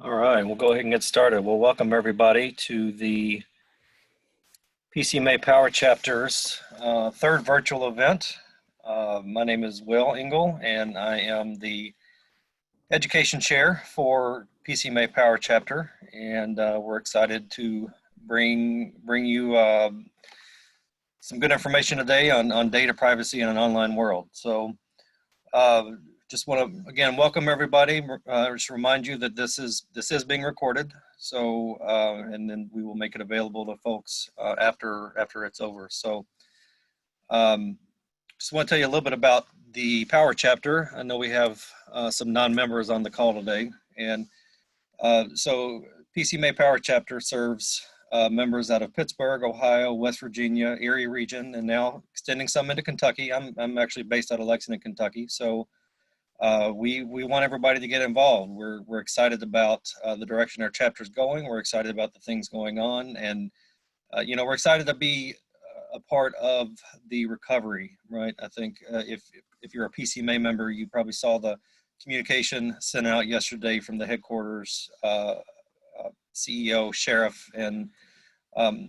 All right, we'll go ahead and get started. Well, welcome everybody to the PCMA Power Chapter's third virtual event. My name is Will Engel, and I am the Education Chair for PCMA Power Chapter, and we're excited to bring you some good information today on data privacy in an online world. So just want to again welcome everybody. Just remind you that this is being recorded. So and then we will make it available to folks after it's over. So just want to tell you a little bit about the Power Chapter. I know we have some non-members on the call today, and so PCMA Power Chapter serves members out of Pittsburgh, Ohio, West Virginia, Erie region, and now extending some into Kentucky. I'm actually based out of Lexington, Kentucky. So we want everybody to get involved. We're excited about the direction our chapter is going. We're excited about the things going on, and you know, we're excited to be a part of the recovery, right? I think if you're a PCMA member, you probably saw the communication sent out yesterday from the headquarters CEO, sheriff, and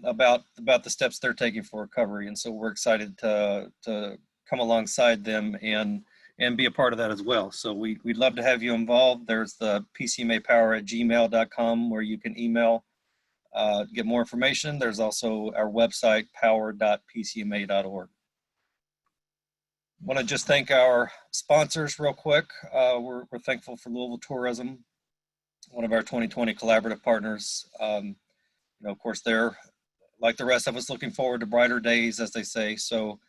about the steps they're taking for recovery. And so we're excited to come alongside them and be a part of that as well. So we'd love to have you involved. There's the pcmapower@gmail.com where you can email, get more information. There's also our website, power.pcma.org. Want to just thank our sponsors real quick. We're thankful for Louisville Tourism, one of our 2020 collaborative partners. You know, of course, they're like the rest of us looking forward to brighter days, as they say. So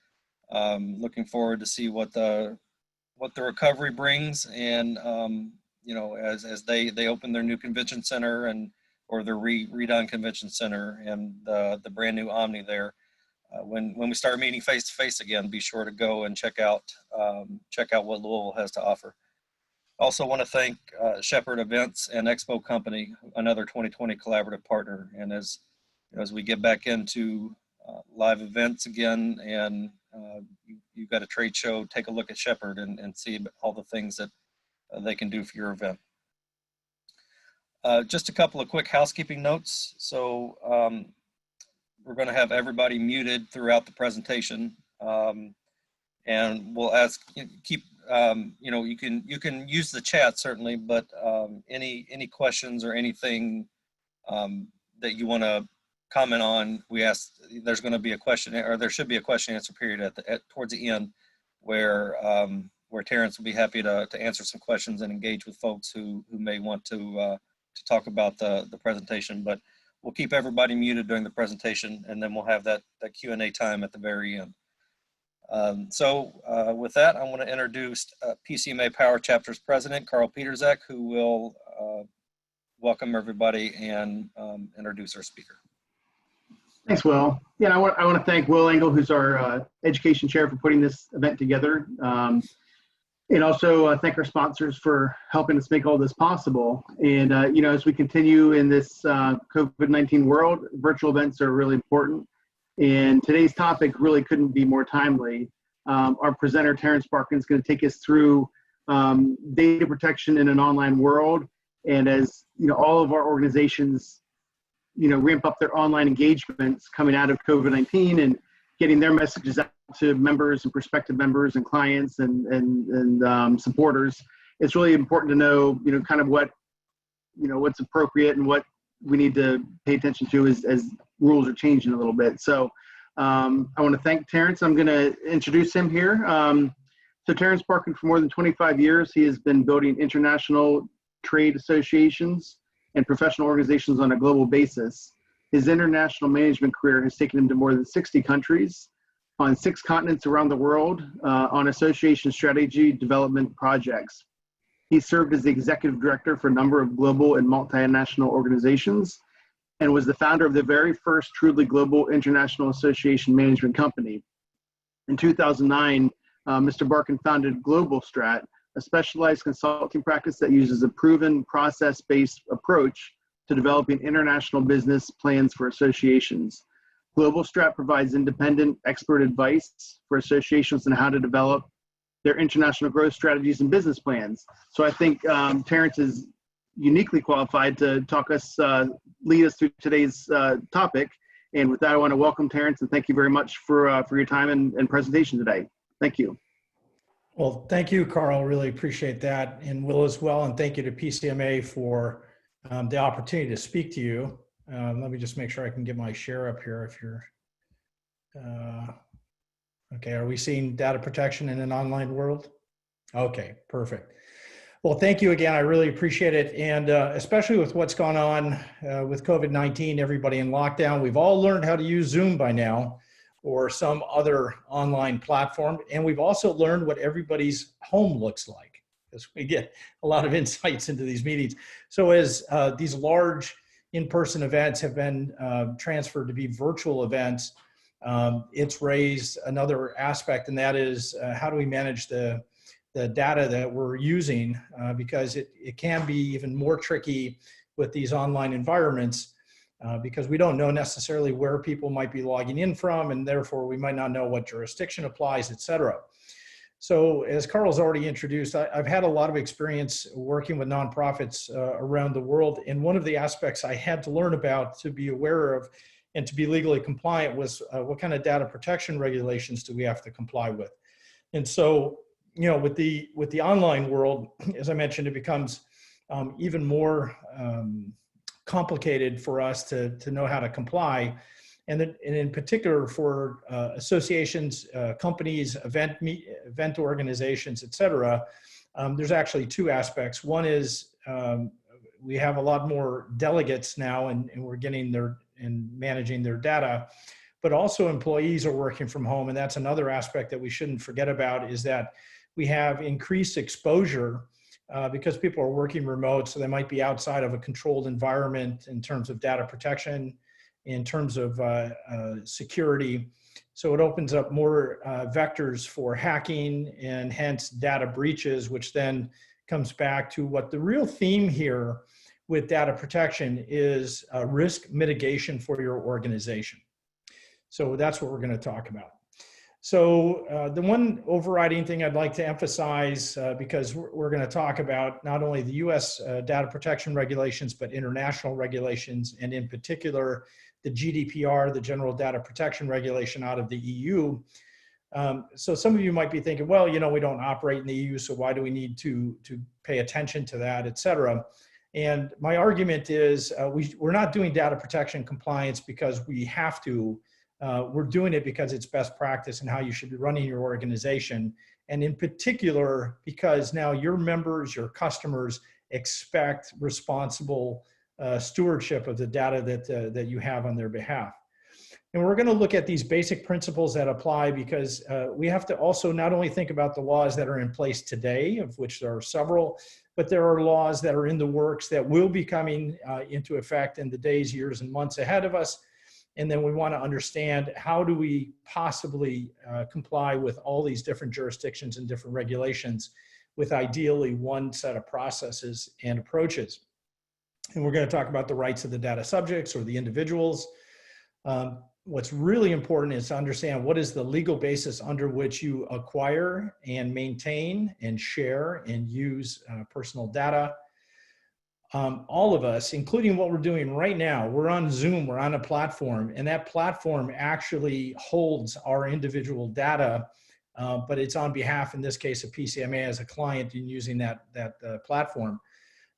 looking forward to see what the recovery brings, and you know, as they open their new convention center or their redone convention center and the brand new Omni there. When we start meeting face to face again, be sure to go and check out what Louisville has to offer. Also want to thank Shepherd Events and Expo Company, another 2020 collaborative partner. And as we get back into live events again, and you've got a trade show, take a look at Shepherd and see all the things that they can do for your event. Just a couple of quick housekeeping notes. So we're going to have everybody muted throughout the presentation, and we'll keep you know, you can use the chat certainly, but any questions or anything that you want to comment on, we ask. There's going to be a question, or there should be a question answer period towards the end, where Terrance will be happy to answer some questions and engage with folks who may want to talk about the presentation. But we'll keep everybody muted during the presentation, and then we'll have that Q&A time at the very end. So with that, I want to introduce PCMA Power Chapter's President, Carl Peterzak, who will welcome everybody and introduce our speaker. Thanks, Will. Yeah, I want to thank Will Engel, who's our Education Chair, for putting this event together. And also thank our sponsors for helping us make all this possible. And, you know, as we continue in this COVID-19 world, virtual events are really important. And today's topic really couldn't be more timely. Our presenter, Terrance Barkan, is going to take us through data protection in an online world. And as, you know, all of our organizations, you know, ramp up their online engagements coming out of COVID-19 and getting their messages out to members and prospective members and clients and supporters, it's really important to know, you know, kind of what, you know, what's appropriate and what we need to pay attention to as rules are changing a little bit. So I want to thank Terrance. I'm going to introduce him here. So Terrance Barkan, for more than 25 years, he has been building international trade associations and professional organizations on a global basis. His international management career has taken him to more than 60 countries on 6 continents around the world on association strategy development projects. He served as the executive director for a number of global and multinational organizations and was the founder of the very first truly global international association management company. In 2009, Mr. Barkan founded GLOBALSTRAT, a specialized consulting practice that uses a proven process-based approach to developing international business plans for associations. GLOBALSTRAT provides independent expert advice for associations on how to develop their international growth strategies and business plans. So I think Terrance is uniquely qualified to lead us through today's topic. And with that, I want to welcome Terrance and thank you very much for your time and presentation today. Thank you. Well, thank you, Carl. Really appreciate that, and Will as well. And thank you to PCMA for the opportunity to speak to you. Let me just make sure I can get my share up here. If you're okay, are we seeing data protection in an online world? Okay, perfect. Well, thank you again. I really appreciate it. And especially with what's gone on with COVID-19, everybody in lockdown, we've all learned how to use Zoom by now or some other online platform. And we've also learned what everybody's home looks like, because we get a lot of insights into these meetings. So as these large in-person events have been transferred to be virtual events, it's raised another aspect, and that is how do we manage the data that we're using, because it can be even more tricky with these online environments because we don't know necessarily where people might be logging in from, and therefore we might not know what jurisdiction applies, et cetera. So as Carl's already introduced, I've had a lot of experience working with nonprofits around the world, and one of the aspects I had to learn about to be aware of and to be legally compliant was what kind of data protection regulations do we have to comply with. And so, you know, with the online world, as I mentioned, it becomes even more complicated for us to know how to comply. And in particular for associations, companies, event organizations, et cetera, there's actually two aspects. One is we have a lot more delegates now, and we're getting and managing their data, but also employees are working from home. And that's another aspect that we shouldn't forget about, is that we have increased exposure because people are working remote, so they might be outside of a controlled environment in terms of data protection, in terms of security. So it opens up more vectors for hacking and hence data breaches, which then comes back to what the real theme here with data protection is risk mitigation for your organization. So that's what we're going to talk about. So the one overriding thing I'd like to emphasize, because we're going to talk about not only the US data protection regulations, but international regulations, and in particular, the GDPR, the General Data Protection Regulation out of the EU. So some of you might be thinking, well, you know, we don't operate in the EU, so why do we need to pay attention to that, et cetera? And my argument is we're not doing data protection compliance because we have to. We're doing it because it's best practice and how you should be running your organization. And in particular, because now your members, your customers expect responsible stewardship of the data that you have on their behalf. And we're going to look at these basic principles that apply, because we have to also not only think about the laws that are in place today, of which there are several, but there are laws that are in the works that will be coming into effect in the days, years, and months ahead of us. And then we want to understand, how do we possibly comply with all these different jurisdictions and different regulations with ideally one set of processes and approaches. And we're going to talk about the rights of the data subjects or the individuals. What's really important is to understand what is the legal basis under which you acquire and maintain and share and use personal data. All of us, including what we're doing right now, we're on Zoom, we're on a platform, and that platform actually holds our individual data, but it's on behalf, in this case, of PCMA as a client in using that platform.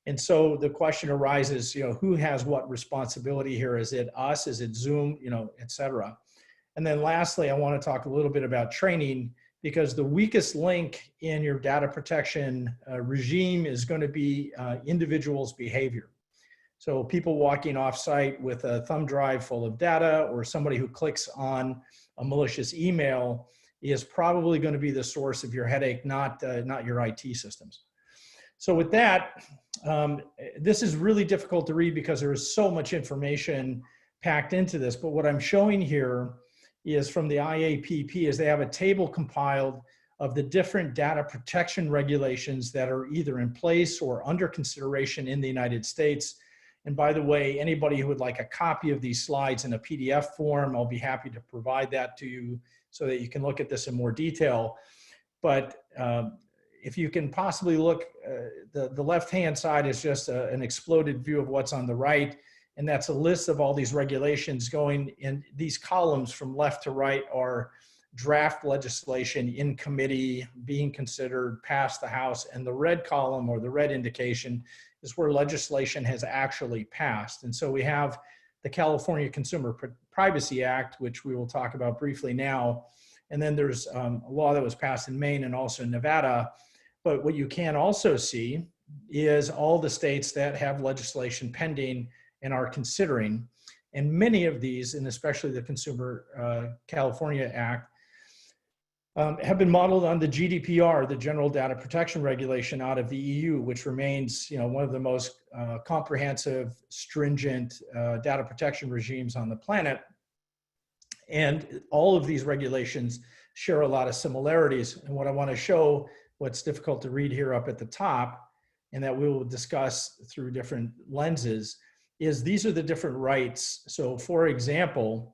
And so the question arises, you know, who has what responsibility here? Is it us? Is it Zoom? You know, et cetera. And then lastly, I want to talk a little bit about training, because the weakest link in your data protection regime is going to be individuals' behavior. So people walking off site with a thumb drive full of data, or somebody who clicks on a malicious email, is probably going to be the source of your headache, not your IT systems. So with that, this is really difficult to read because there is so much information packed into this. But what I'm showing here is from the IAPP, is they have a table compiled of the different data protection regulations that are either in place or under consideration in the United States. And by the way, anybody who would like a copy of these slides in a PDF form, I'll be happy to provide that to you so that you can look at this in more detail. But if you can possibly look, the left-hand side is just an exploded view of what's on the right. And that's a list of all these regulations going in. These columns from left to right are draft legislation in committee being considered, past the House. And the red column, or the red indication, is where legislation has actually passed. And so we have the California Consumer Privacy Act, which we will talk about briefly now. And then there's a law that was passed in Maine and also in Nevada. But what you can also see is all the states that have legislation pending and are considering. And many of these, and especially the Consumer California Act, have been modeled on the GDPR, the General Data Protection Regulation out of the EU, which remains, one of the most comprehensive, stringent data protection regimes on the planet. And all of these regulations share a lot of similarities. And what I want to show, what's difficult to read here up at the top, and that we will discuss through different lenses, is these are the different rights. So for example,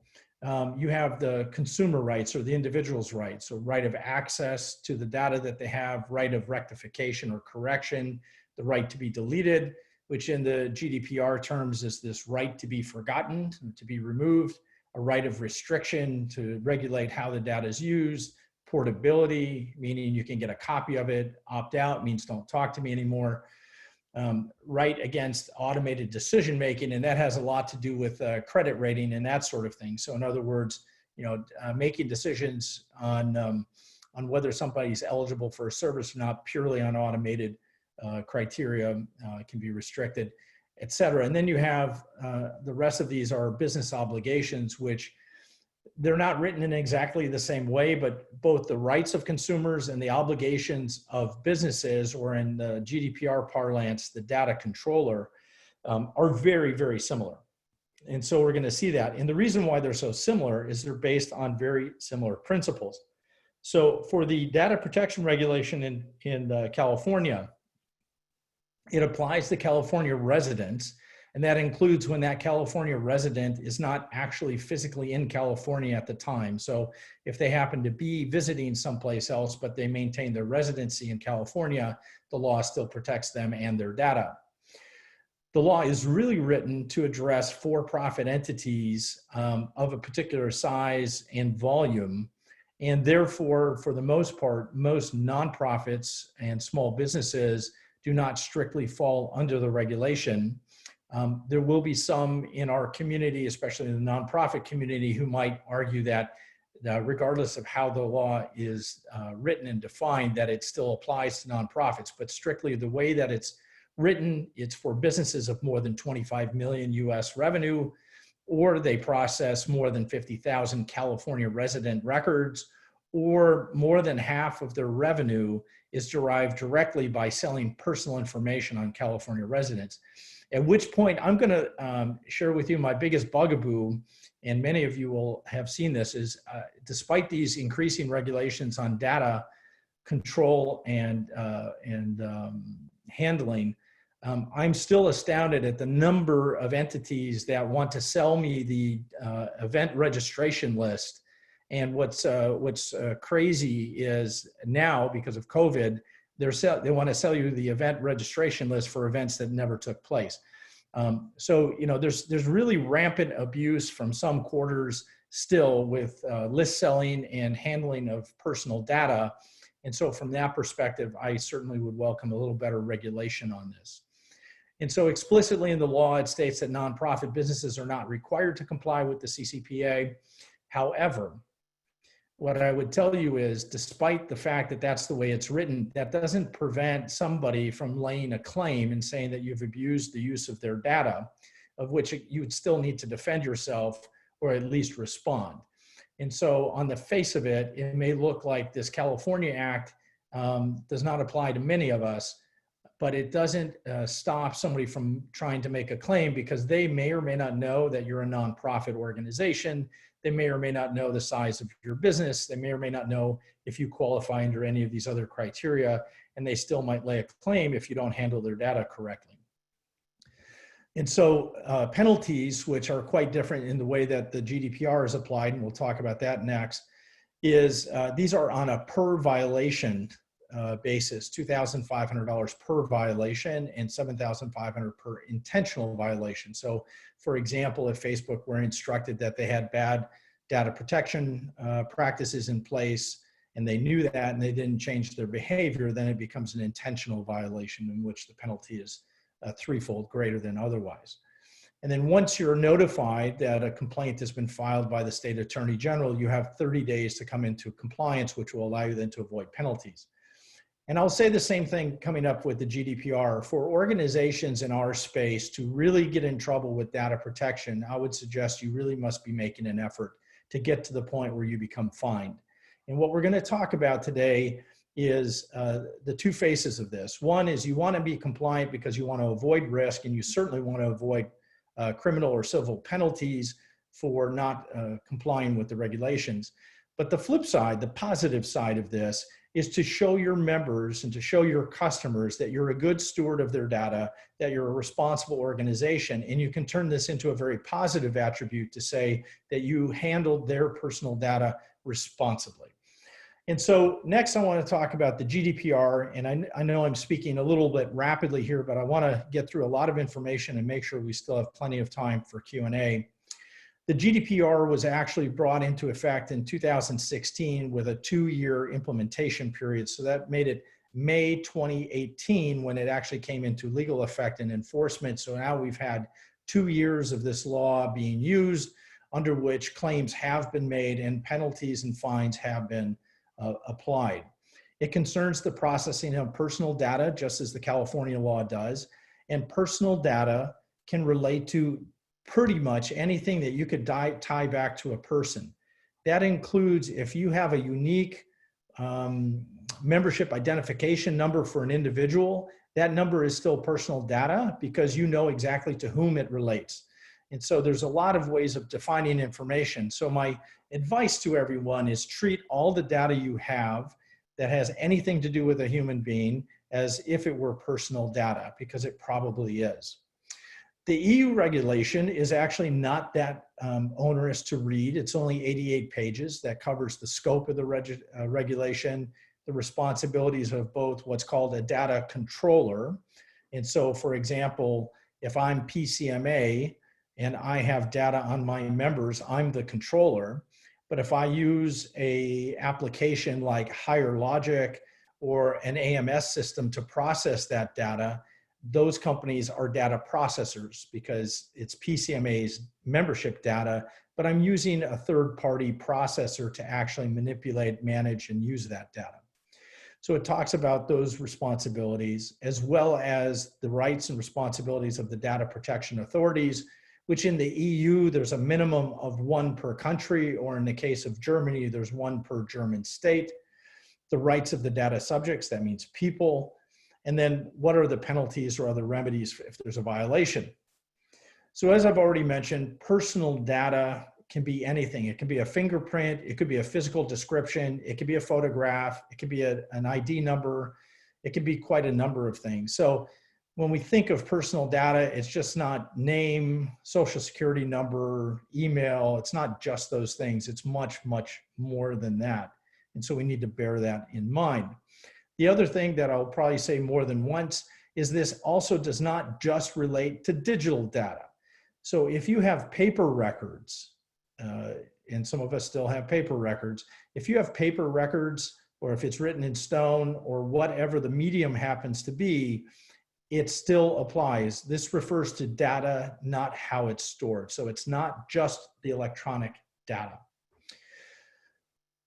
you have the consumer rights, or the individual's rights, so right of access to the data that they have, right of rectification or correction, the right to be deleted, which in the GDPR terms is this right to be forgotten, to be removed, a right of restriction to regulate how the data is used, portability, meaning you can get a copy of it, opt out means don't talk to me anymore, right against automated decision making, and that has a lot to do with credit rating and that sort of thing. So in other words, making decisions on whether somebody's eligible for a service or not purely on automated criteria can be restricted, et cetera. And then you have the rest of these are business obligations, which they're not written in exactly the same way, but both the rights of consumers and the obligations of businesses, or in the GDPR parlance, the data controller, are very, very similar. And so we're going to see that. And the reason why they're so similar is they're based on very similar principles. So for the data protection regulation in California, it applies to California residents. And that includes when that California resident is not actually physically in California at the time. So if they happen to be visiting someplace else, but they maintain their residency in California, the law still protects them and their data. The law is really written to address for-profit entities of a particular size and volume. And therefore, for the most part, most nonprofits and small businesses do not strictly fall under the regulation. There will be some in our community, especially in the nonprofit community, who might argue that regardless of how the law is written and defined, that it still applies to nonprofits. But strictly the way that it's written, it's for businesses of more than 25 million US revenue, or they process more than 50,000 California resident records, or more than half of their revenue is derived directly by selling personal information on California residents. At which point I'm going to share with you my biggest bugaboo, and many of you will have seen this, is despite these increasing regulations on data control and handling, I'm still astounded at the number of entities that want to sell me the event registration list. And what's crazy is now, because of COVID, they want to sell you the event registration list for events that never took place. So there's really rampant abuse from some quarters still with list selling and handling of personal data. And so from that perspective, I certainly would welcome a little better regulation on this. And so explicitly in the law, it states that nonprofit businesses are not required to comply with the CCPA. However, what I would tell you is, despite the fact that that's the way it's written, that doesn't prevent somebody from laying a claim and saying that you've abused the use of their data, of which you would still need to defend yourself or at least respond. And so on the face of it, it may look like this California Act does not apply to many of us, but it doesn't stop somebody from trying to make a claim, because they may or may not know that you're a nonprofit organization. They may or may not know the size of your business. They may or may not know if you qualify under any of these other criteria, and they still might lay a claim if you don't handle their data correctly. And so penalties, which are quite different in the way that the GDPR is applied, and we'll talk about that next, is these are on a per violation basis, $2,500 per violation and $7,500 per intentional violation. So for example, if Facebook were instructed that they had bad data protection practices in place, and they knew that and they didn't change their behavior, then it becomes an intentional violation in which the penalty is threefold greater than otherwise. And then once you're notified that a complaint has been filed by the state attorney general, you have 30 days to come into compliance, which will allow you then to avoid penalties. And I'll say the same thing coming up with the GDPR. For organizations in our space to really get in trouble with data protection, I would suggest you really must be making an effort to get to the point where you become fined. And what we're going to talk about today is the two faces of this. One is you want to be compliant because you want to avoid risk, and you certainly want to avoid criminal or civil penalties for not complying with the regulations. But the flip side, the positive side of this, is to show your members and to show your customers that you're a good steward of their data, that you're a responsible organization, and you can turn this into a very positive attribute to say that you handled their personal data responsibly. And so next I want to talk about the GDPR, and I know I'm speaking a little bit rapidly here, but I want to get through a lot of information and make sure we still have plenty of time for Q&A. The GDPR was actually brought into effect in 2016 with a 2-year implementation period. So that made it May 2018 when it actually came into legal effect and enforcement. So now we've had 2 years of this law being used, under which claims have been made and penalties and fines have been applied. It concerns the processing of personal data, just as the California law does, and personal data can relate to pretty much anything that you could tie back to a person. That includes if you have a unique membership identification number for an individual, that number is still personal data because you know exactly to whom it relates. And so there's a lot of ways of defining information. So my advice to everyone is treat all the data you have that has anything to do with a human being as if it were personal data, because it probably is. The EU regulation is actually not that onerous to read. It's only 88 pages that covers the scope of the regulation, the responsibilities of both what's called a data controller. And so, for example, if I'm PCMA and I have data on my members, I'm the controller. But if I use a application like Higher Logic or an AMS system to process that data, those companies are data processors because it's PCMA's membership data, but I'm using a third-party processor to actually manipulate, manage, and use that data. So it talks about those responsibilities as well as the rights and responsibilities of the data protection authorities, which in the EU, there's a minimum of 1 per country, or in the case of Germany, there's 1 per German state. The rights of the data subjects, that means people. And then what are the penalties or other remedies if there's a violation? So as I've already mentioned, personal data can be anything. It can be a fingerprint, it could be a physical description, it could be a photograph, it could be an ID number, it could be quite a number of things. So when we think of personal data, it's just not name, social security number, email. It's not just those things. It's much, much more than that. And so we need to bear that in mind. The other thing that I'll probably say more than once is this also does not just relate to digital data. So if you have paper records, and some of us still have paper records, if you have paper records, or if it's written in stone, or whatever the medium happens to be, it still applies. This refers to data, not how it's stored. So it's not just the electronic data.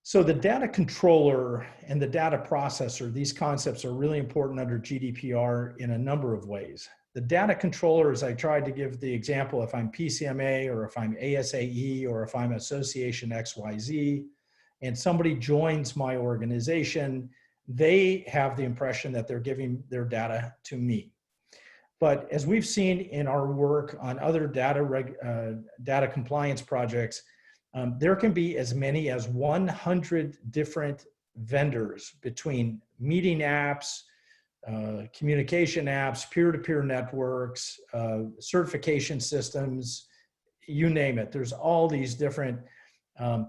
So the data controller and the data processor, these concepts are really important under GDPR in a number of ways. The data controller, as I tried to give the example, if I'm PCMA or if I'm ASAE or if I'm Association XYZ, and somebody joins my organization, they have the impression that they're giving their data to me. But as we've seen in our work on other data compliance projects, there can be as many as 100 different vendors between meeting apps, communication apps, peer-to-peer networks, certification systems, you name it. There's all these different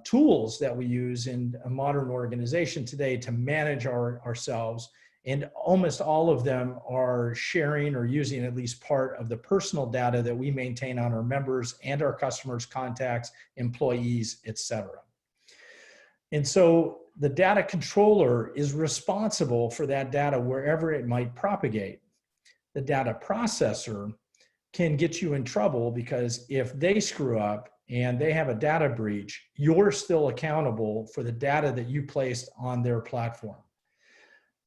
tools that we use in a modern organization today to manage ourselves. And almost all of them are sharing or using at least part of the personal data that we maintain on our members and our customers, contacts, employees, etc. And so the data controller is responsible for that data wherever it might propagate. The data processor can get you in trouble because if they screw up and they have a data breach, you're still accountable for the data that you placed on their platform.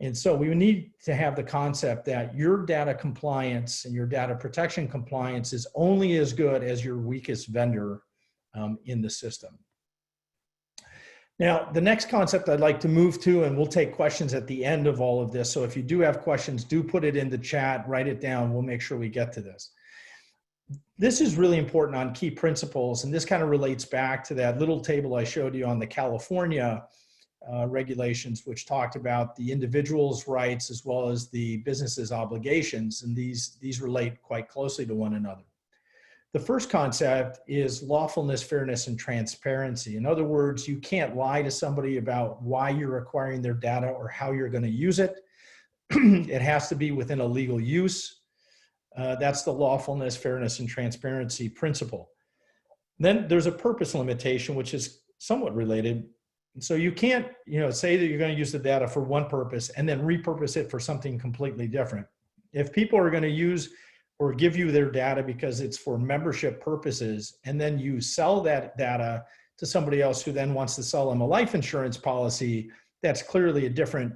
And so we need to have the concept that your data compliance and your data protection compliance is only as good as your weakest vendor in the system. Now, the next concept I'd like to move to, and we'll take questions at the end of all of this. So if you do have questions, do put it in the chat, write it down. We'll make sure we get to this. This is really important on key principles, and this kind of relates back to that little table I showed you on the California regulations, which talked about the individual's rights as well as the business's obligations, and these relate quite closely to one another. The first concept is lawfulness, fairness, and transparency. In other words, you can't lie to somebody about why you're acquiring their data or how you're going to use it. It has to be within a legal use. That's the lawfulness, fairness, and transparency principle. Then there's a purpose limitation, which is somewhat related. So you can't, say that you're going to use the data for one purpose and then repurpose it for something completely different. If people are going to use or give you their data because it's for membership purposes, and then you sell that data to somebody else who then wants to sell them a life insurance policy, that's clearly a different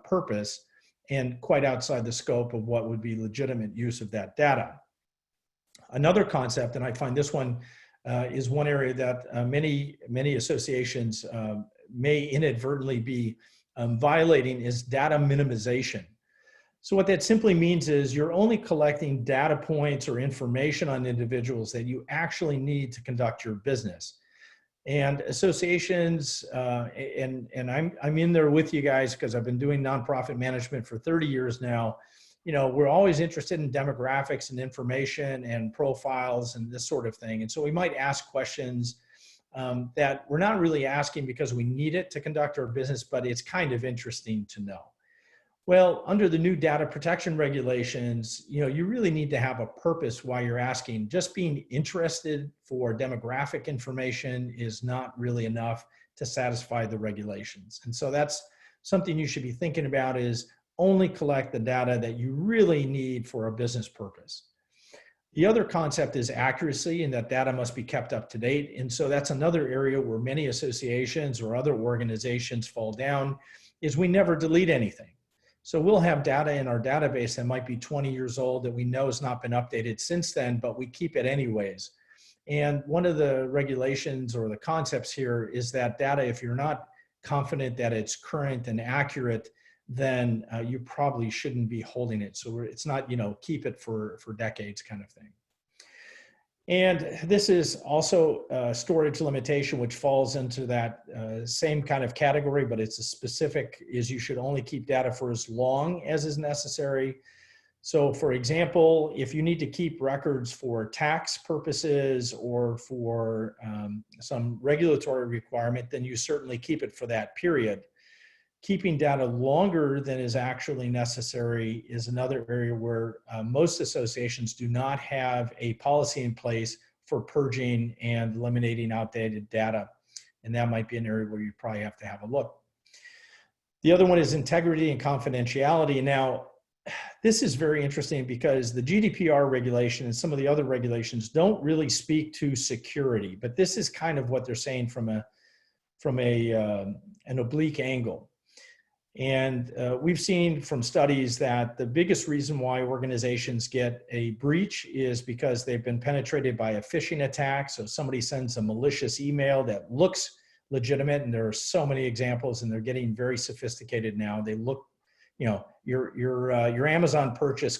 purpose and quite outside the scope of what would be legitimate use of that data. Another concept, and I find this one is one area that many associations may inadvertently be violating, is data minimization. So what that simply means is you're only collecting data points or information on individuals that you actually need to conduct your business. And associations, and I'm in there with you guys because I've been doing nonprofit management for 30 years now. We're always interested in demographics and information and profiles and this sort of thing. And so we might ask questions that we're not really asking because we need it to conduct our business, but it's kind of interesting to know. Well, under the new data protection regulations, you really need to have a purpose why you're asking. Just being interested for demographic information is not really enough to satisfy the regulations. And so that's something you should be thinking about, is only collect the data that you really need for a business purpose. The other concept is accuracy, and that data must be kept up to date. And so that's another area where many associations or other organizations fall down, is we never delete anything. So we'll have data in our database that might be 20 years old that we know has not been updated since then, but we keep it anyways. And one of the regulations or the concepts here is that data, if you're not confident that it's current and accurate, then you probably shouldn't be holding it. So it's not, keep it for decades kind of thing. And this is also a storage limitation, which falls into that same kind of category, but it's a specific, is you should only keep data for as long as is necessary. So for example, if you need to keep records for tax purposes or for some regulatory requirement, then you certainly keep it for that period. Keeping data longer than is actually necessary is another area where most associations do not have a policy in place for purging and eliminating outdated data. And that might be an area where you probably have to have a look. The other one is integrity and confidentiality. Now, this is very interesting because the GDPR regulation and some of the other regulations don't really speak to security, but this is kind of what they're saying from an oblique angle. And we've seen from studies that the biggest reason why organizations get a breach is because they've been penetrated by a phishing attack. So somebody sends a malicious email that looks legitimate, and there are so many examples, and they're getting very sophisticated now. They look, your Amazon purchase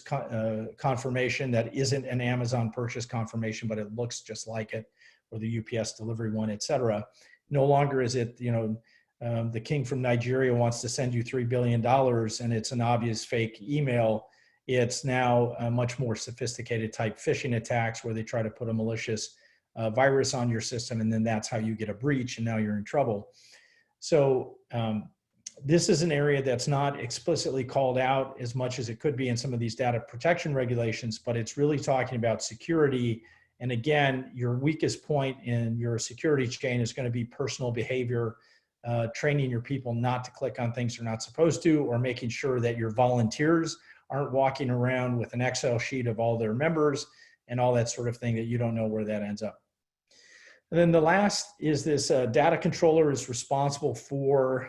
confirmation that isn't an Amazon purchase confirmation, but it looks just like it, or the UPS delivery one, et cetera. No longer is it, the king from Nigeria wants to send you $3 billion and it's an obvious fake email. It's now a much more sophisticated type phishing attacks where they try to put a malicious virus on your system, and then that's how you get a breach, and now you're in trouble. So this is an area that's not explicitly called out as much as it could be in some of these data protection regulations, but it's really talking about security. And again, your weakest point in your security chain is going to be personal behavior, training your people not to click on things they're not supposed to, or making sure that your volunteers aren't walking around with an Excel sheet of all their members and all that sort of thing that you don't know where that ends up. And then the last is this data controller is responsible for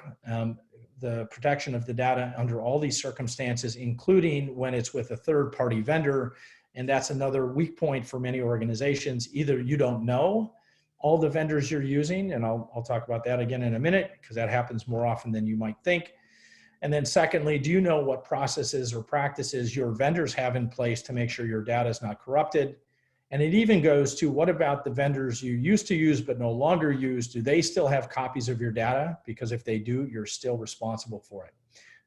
the protection of the data under all these circumstances, including when it's with a third-party vendor. And that's another weak point for many organizations. Either you don't know all the vendors you're using, and I'll talk about that again in a minute, because that happens more often than you might think. And then secondly, do you know what processes or practices your vendors have in place to make sure your data is not corrupted? And it even goes to, what about the vendors you used to use but no longer use? Do they still have copies of your data? Because if they do, you're still responsible for it.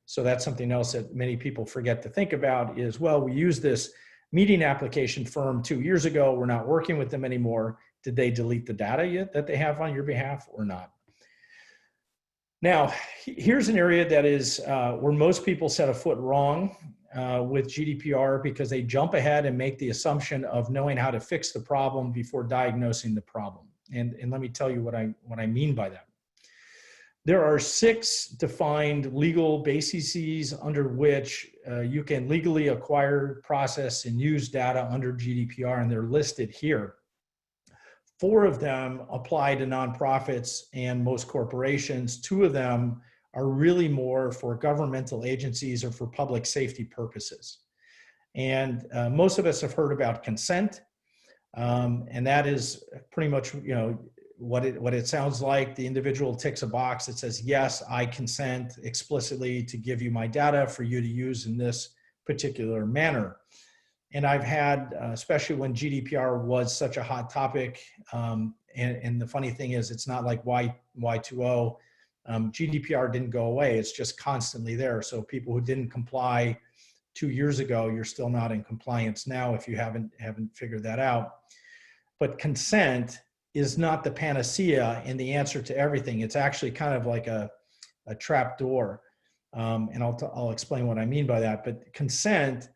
So that's something else that many people forget to think about is, well, we used this meeting application firm 2 years ago. We're not working with them anymore. Did they delete the data yet that they have on your behalf or not? Now, here's an area that is where most people set a foot wrong with GDPR, because they jump ahead and make the assumption of knowing how to fix the problem before diagnosing the problem. And let me tell you what I mean by that. There are 6 defined legal bases under which you can legally acquire, process, and use data under GDPR, and they're listed here. 4 of them apply to nonprofits and most corporations. 2 of them are really more for governmental agencies or for public safety purposes. And most of us have heard about consent, and that is pretty much, you know, what it sounds like. The individual ticks a box that says, yes, I consent explicitly to give you my data for you to use in this particular manner. And I've had, especially when GDPR was such a hot topic, and the funny thing is, it's not like Y2O. GDPR didn't go away. It's just constantly there. So people who didn't comply 2 years ago, you're still not in compliance now if you haven't figured that out. But consent is not the panacea and the answer to everything. It's actually kind of like a trap door. And I'll explain what I mean by that. But consent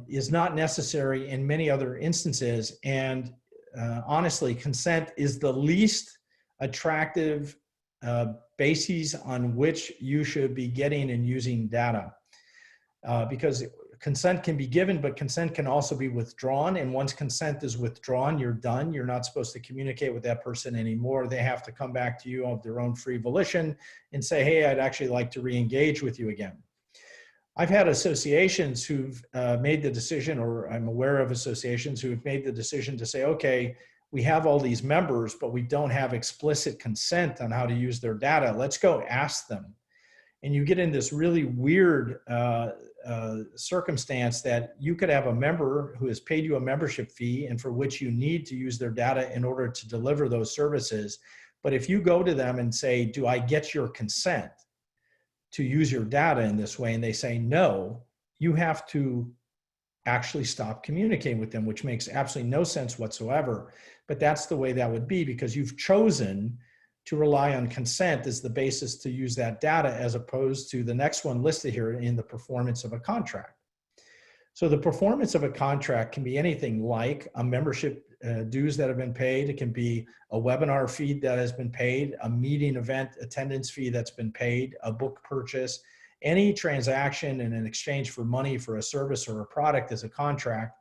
is not necessary in many other instances. And honestly, consent is the least attractive bases on which you should be getting and using data. Because consent can be given, but consent can also be withdrawn. And once consent is withdrawn, you're done. You're not supposed to communicate with that person anymore. They have to come back to you of their own free volition and say, hey, I'd actually like to re-engage with you again. I've had associations who've made the decision, or I'm aware of associations who have made the decision to say, okay, we have all these members, but we don't have explicit consent on how to use their data. Let's go ask them. And you get in this really weird circumstance that you could have a member who has paid you a membership fee and for which you need to use their data in order to deliver those services. But if you go to them and say, do I get your consent to use your data in this way? And they say no, you have to actually stop communicating with them, which makes absolutely no sense whatsoever. But that's the way that would be, because you've chosen to rely on consent as the basis to use that data, as opposed to the next one listed here in the performance of a contract. So the performance of a contract can be anything like a membership dues that have been paid. It can be a webinar fee that has been paid, a meeting event attendance fee that's been paid, a book purchase. Any transaction in an exchange for money for a service or a product is a contract,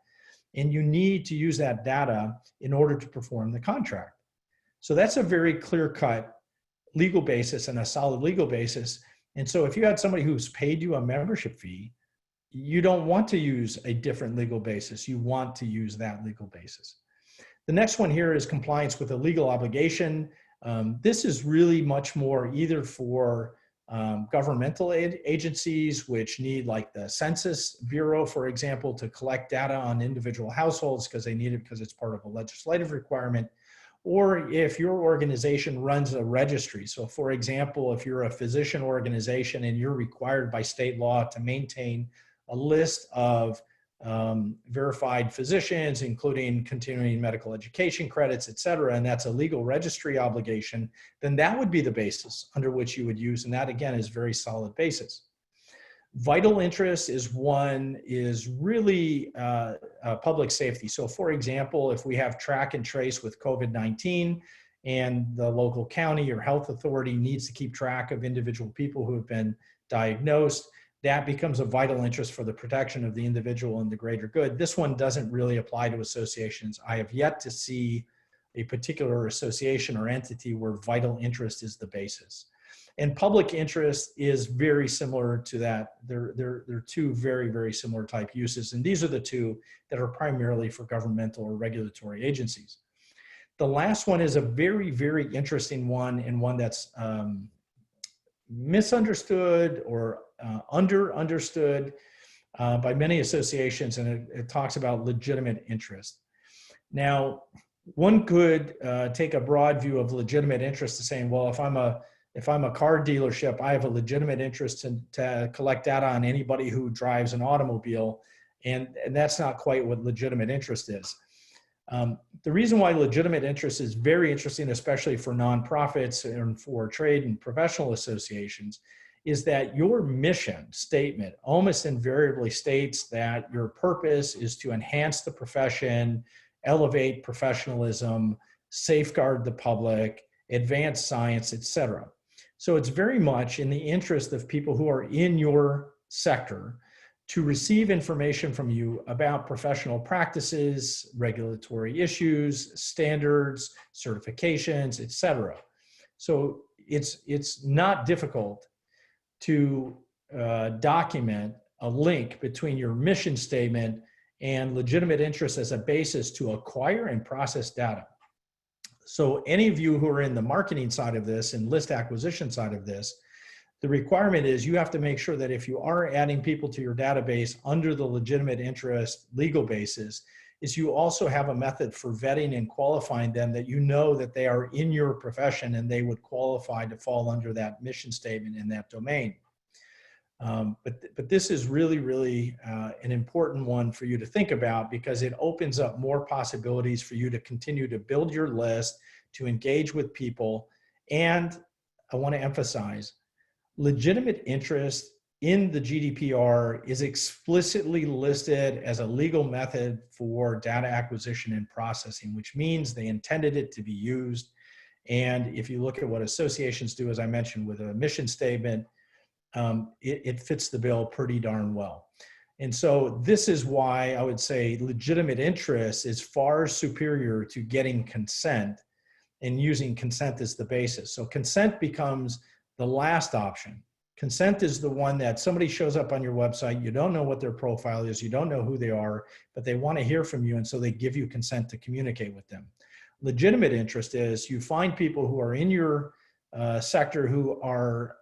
and you need to use that data in order to perform the contract. So that's a very clear-cut legal basis and a solid legal basis. And so if you had somebody who's paid you a membership fee, you don't want to use a different legal basis. You want to use that legal basis. The next one here is compliance with a legal obligation. This is really much more either for governmental agencies, which need, like the Census Bureau, for example, to collect data on individual households because they need it because it's part of a legislative requirement. Or if your organization runs a registry. So for example, if you're a physician organization and you're required by state law to maintain a list of verified physicians, including continuing medical education credits, et cetera, and that's a legal registry obligation, then that would be the basis under which you would use. And that, again, is very solid basis. Vital interest is really public safety. So for example, if we have track and trace with COVID-19 and the local county or health authority needs to keep track of individual people who have been diagnosed, that becomes a vital interest for the protection of the individual and the greater good. This one doesn't really apply to associations. I have yet to see a particular association or entity where vital interest is the basis. And public interest is very similar to that. They're two very, very similar type uses. And these are the two that are primarily for governmental or regulatory agencies. The last one is a very, very interesting one, and one that's misunderstood or understood by many associations, and it talks about legitimate interest. Now, one could take a broad view of legitimate interest to saying, well, if I'm a car dealership, I have a legitimate interest to collect data on anybody who drives an automobile, and that's not quite what legitimate interest is. The reason why legitimate interest is very interesting, especially for nonprofits and for trade and professional associations, is that your mission statement almost invariably states that your purpose is to enhance the profession, elevate professionalism, safeguard the public, advance science, etc. So it's very much in the interest of people who are in your sector to receive information from you about professional practices, regulatory issues, standards, certifications, etc. So it's not difficult to document a link between your mission statement and legitimate interest as a basis to acquire and process data. So any of you who are in the marketing side of this and list acquisition side of this, the requirement is you have to make sure that if you are adding people to your database under the legitimate interest legal basis, is you also have a method for vetting and qualifying them that you know that they are in your profession and they would qualify to fall under that mission statement in that domain. But this is really, really an important one for you to think about, because it opens up more possibilities for you to continue to build your list, to engage with people. And I want to emphasize, legitimate interest in the GDPR is explicitly listed as a legal method for data acquisition and processing, which means they intended it to be used. And if you look at what associations do, as I mentioned, with a mission statement, it fits the bill pretty darn well. And so this is why I would say legitimate interest is far superior to getting consent and using consent as the basis. So consent becomes the last option. Consent is the one that somebody shows up on your website, you don't know what their profile is, you don't know who they are, but they want to hear from you, and so they give you consent to communicate with them. Legitimate interest is you find people who are in your sector who are,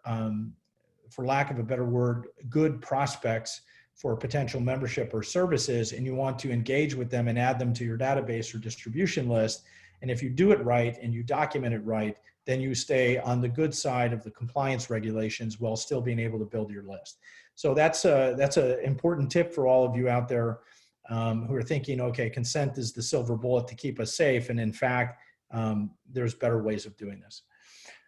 for lack of a better word, good prospects for potential membership or services, and you want to engage with them and add them to your database or distribution list. And if you do it right and you document it right, then you stay on the good side of the compliance regulations while still being able to build your list. So that's an important tip for all of you out there who are thinking, okay, consent is the silver bullet to keep us safe. And in fact, there's better ways of doing this.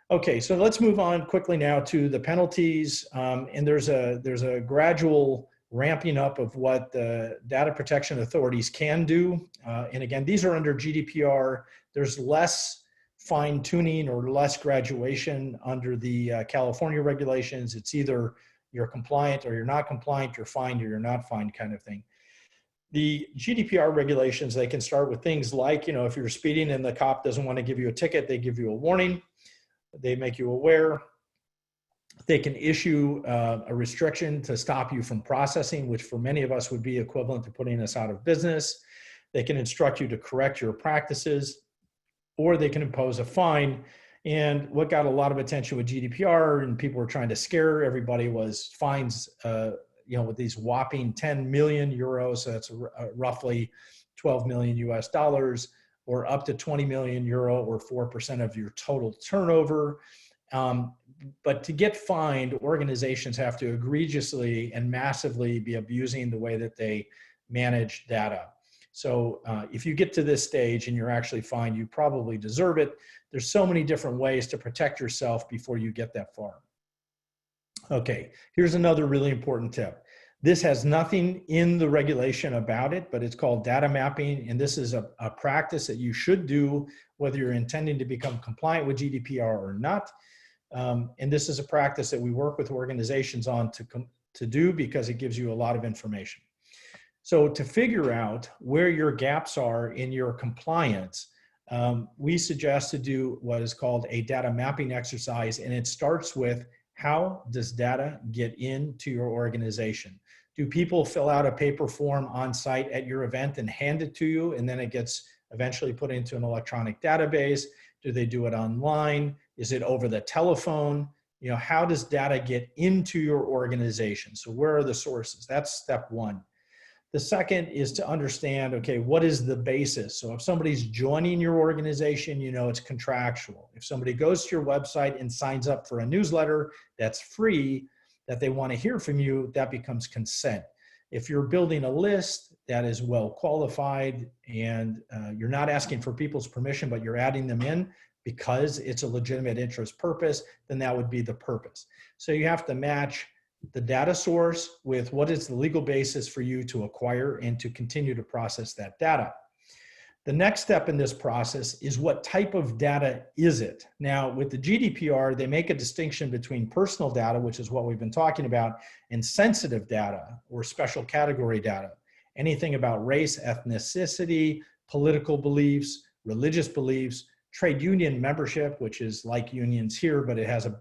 Okay, so let's move on quickly now to the penalties. And there's a gradual ramping up of what the data protection authorities can do. And again, these are under GDPR. There's less fine tuning or less graduation under the California regulations. It's either you're compliant or you're not compliant, you're fined or you're not fined kind of thing. The GDPR regulations, they can start with things like, you know, if you're speeding and the cop doesn't want to give you a ticket, they give you a warning. They make you aware. They can issue a restriction to stop you from processing, which for many of us would be equivalent to putting us out of business. They can instruct you to correct your practices, or they can impose a fine. And what got a lot of attention with GDPR and people were trying to scare everybody was fines, you know, with these whopping 10 million euros, so that's roughly 12 million US dollars, or up to 20 million euro or 4% of your total turnover. But to get fined, organizations have to egregiously and massively be abusing the way that they manage data. So if you get to this stage and you're actually fine, you probably deserve it. There's so many different ways to protect yourself before you get that far. Okay, here's another really important tip. This has nothing in the regulation about it, but it's called data mapping. And this is a practice that you should do whether you're intending to become compliant with GDPR or not. And this is a practice that we work with organizations on to do because it gives you a lot of information. So to figure out where your gaps are in your compliance, we suggest to do what is called a data mapping exercise. And it starts with, how does data get into your organization? Do people fill out a paper form on site at your event and hand it to you, and then it gets eventually put into an electronic database? Do they do it online? Is it over the telephone? You know, how does data get into your organization? So where are the sources? That's step one. The second is to understand, okay, what is the basis? So if somebody's joining your organization, you know it's contractual. If somebody goes to your website and signs up for a newsletter that's free, that they want to hear from you, that becomes consent. If you're building a list that is well qualified and you're not asking for people's permission, but you're adding them in because it's a legitimate interest purpose, then that would be the purpose. So you have to match the data source with what is the legal basis for you to acquire and to continue to process that data. The next step in this process is, what type of data is it? Now, with the GDPR, they make a distinction between personal data, which is what we've been talking about, and sensitive data or special category data. Anything about race, ethnicity, political beliefs, religious beliefs, trade union membership, which is like unions here, but it has a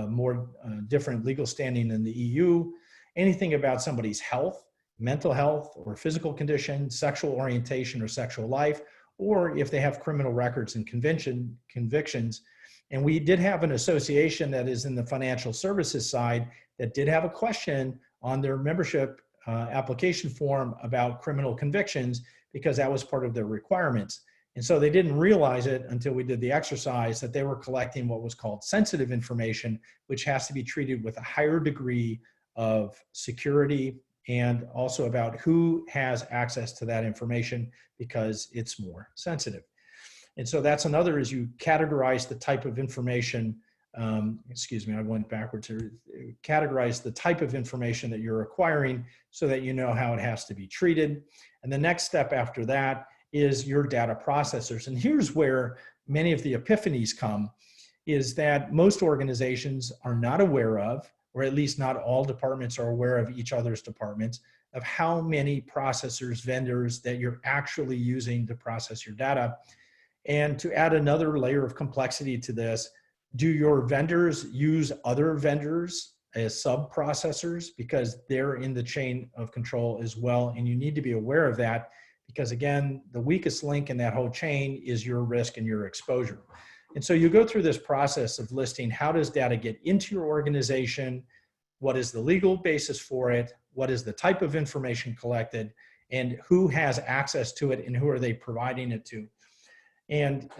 more different legal standing in the EU, anything about somebody's health, mental health or physical condition, sexual orientation or sexual life, or if they have criminal records and convictions. And we did have an association that is in the financial services side that did have a question on their membership application form about criminal convictions, because that was part of their requirements. And so they didn't realize it until we did the exercise that they were collecting what was called sensitive information, which has to be treated with a higher degree of security, and also about who has access to that information because it's more sensitive. And so that's another, is you categorize the type of information, excuse me, I went backwards here, categorize the type of information that you're acquiring so that you know how it has to be treated. And the next step after that is your data processors. And here's where many of the epiphanies come, is that most organizations are not aware of, or at least not all departments are aware of each other's departments, of how many processors, vendors that you're actually using to process your data. And to add another layer of complexity to this, do your vendors use other vendors as sub-processors? Because they're in the chain of control as well, and you need to be aware of that, because again, the weakest link in that whole chain is your risk and your exposure. And so you go through this process of listing, how does data get into your organization? What is the legal basis for it? What is the type of information collected? And who has access to it, and who are they providing it to? And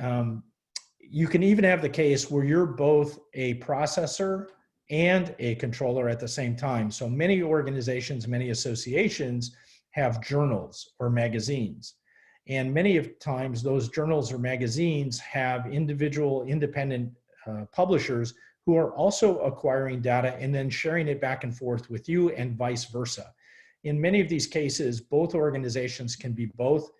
you can even have the case where you're both a processor and a controller at the same time. So many organizations, many associations have journals or magazines. And many of times those journals or magazines have individual independent publishers who are also acquiring data and then sharing it back and forth with you, and vice versa. In many of these cases, both organizations can be both